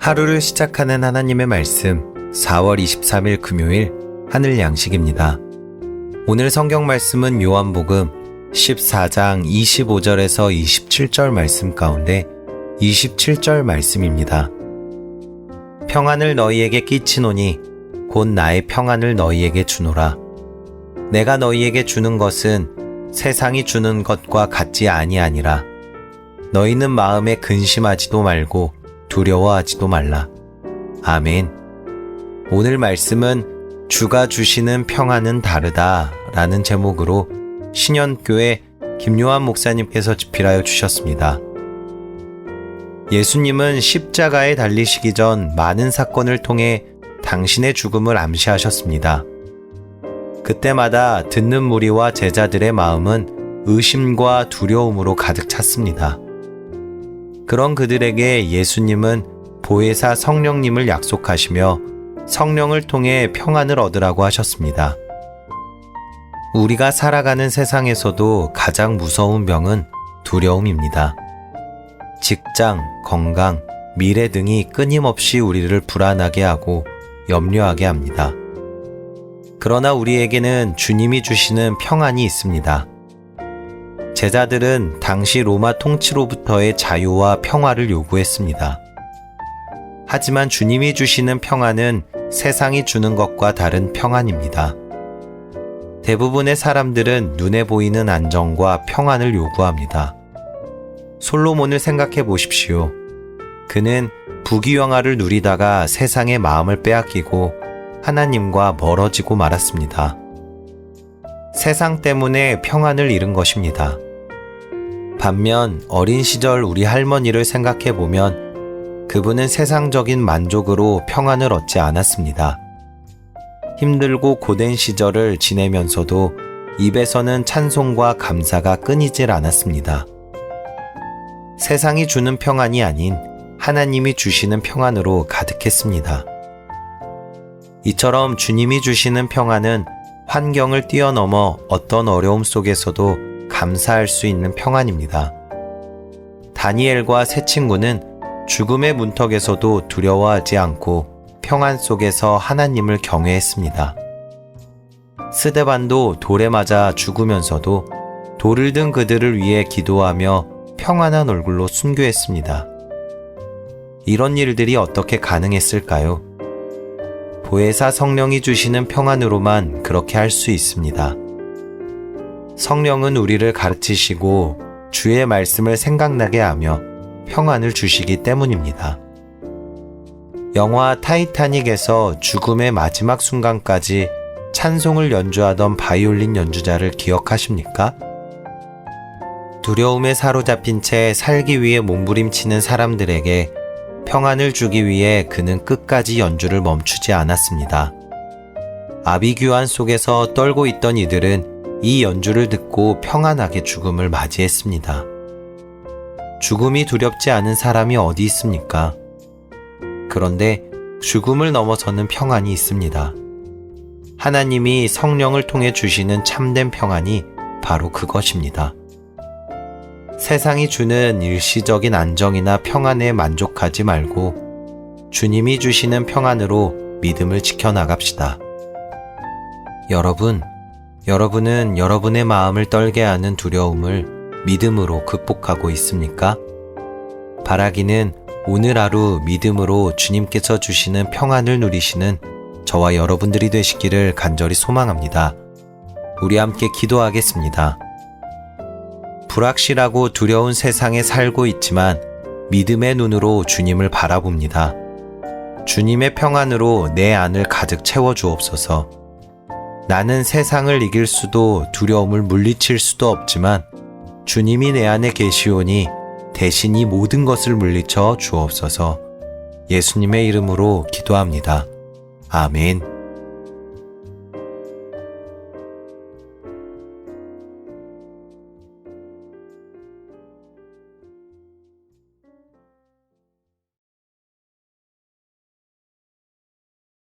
하루를 시작하는 하나님의 말씀 4월 23일 금요일 하늘 양식입니다. 오늘 성경 말씀은 요한복음 14장 25절에서 27절 말씀 가운데 27절 말씀입니다. 평안을 너희에게 끼치노니 곧 나의 평안을 너희에게 주노라. 내가 너희에게 주는 것은 세상이 주는 것과 같지 아니하니라. 너희는 마음에 근심하지도 말고 두려워하지도 말라. 아멘. 오늘 말씀은 주가 주시는 평안은 다르다 라는 제목으로 신현교회 김요한 목사님께서 집필하여 주셨습니다. 예수님은 십자가에 달리시기 전 많은 사건을 통해 당신의 죽음을 암시하셨습니다. 그때마다 듣는 무리와 제자들의 마음은 의심과 두려움으로 가득 찼습니다. 그런 그들에게 예수님은 보혜사 성령님을 약속하시며 성령을 통해 평안을 얻으라고 하셨습니다. 우리가 살아가는 세상에서도 가장 무서운 병은 두려움입니다. 직장, 건강, 미래 등이 끊임없이 우리를 불안하게 하고 염려하게 합니다. 그러나 우리에게는 주님이 주시는 평안이 있습니다. 제자들은 당시 로마 통치로부터의 자유와 평화를 요구했습니다. 하지만 주님이 주시는 평안은 세상이 주는 것과 다른 평안입니다. 대부분의 사람들은 눈에 보이는 안정과 평안을 요구합니다. 솔로몬을 생각해 보십시오. 그는 부귀영화를 누리다가 세상의 마음을 빼앗기고 하나님과 멀어지고 말았습니다. 세상 때문에 평안을 잃은 것입니다. 반면 어린 시절 우리 할머니를 생각해 보면 그분은 세상적인 만족으로 평안을 얻지 않았습니다. 힘들고 고된 시절을 지내면서도 입에서는 찬송과 감사가 끊이질 않았습니다. 세상이 주는 평안이 아닌 하나님이 주시는 평안으로 가득했습니다. 이처럼 주님이 주시는 평안은 환경을 뛰어넘어 어떤 어려움 속에서도 감사할 수 있는 평안입니다. 다니엘과 세 친구는 죽음의 문턱에서도 두려워하지 않고 평안 속에서 하나님을 경외했습니다. 스데반도 돌에 맞아 죽으면서도 돌을 든 그들을 위해 기도하며 평안한 얼굴로 순교했습니다. 이런 일들이 어떻게 가능했을까요? 보혜사 성령이 주시는 평안으로만 그렇게 할 수 있습니다. 성령은 우리를 가르치시고 주의 말씀을 생각나게 하며 평안을 주시기 때문입니다. 영화 타이타닉에서 죽음의 마지막 순간까지 찬송을 연주하던 바이올린 연주자를 기억하십니까? 두려움에 사로잡힌 채 살기 위해 몸부림치는 사람들에게 평안을 주기 위해 그는 끝까지 연주를 멈추지 않았습니다. 아비규환 속에서 떨고 있던 이들은 이 연주를 듣고 평안하게 죽음을 맞이했습니다. 죽음이 두렵지 않은 사람이 어디 있습니까? 그런데 죽음을 넘어서는 평안이 있습니다. 하나님이 성령을 통해 주시는 참된 평안이 바로 그것입니다. 세상이 주는 일시적인 안정이나 평안에 만족하지 말고 주님이 주시는 평안으로 믿음을 지켜나갑시다. 여러분은 여러분의 마음을 떨게 하는 두려움을 믿음으로 극복하고 있습니까? 바라기는 오늘 하루 믿음으로 주님께서 주시는 평안을 누리시는 저와 여러분들이 되시기를 간절히 소망합니다. 우리 함께 기도하겠습니다. 불확실하고 두려운 세상에 살고 있지만 믿음의 눈으로 주님을 바라봅니다. 주님의 평안으로 내 안을 가득 채워주옵소서. 나는 세상을 이길 수도 두려움을 물리칠 수도 없지만 주님이 내 안에 계시오니 대신 이 모든 것을 물리쳐 주옵소서. 예수님의 이름으로 기도합니다. 아멘.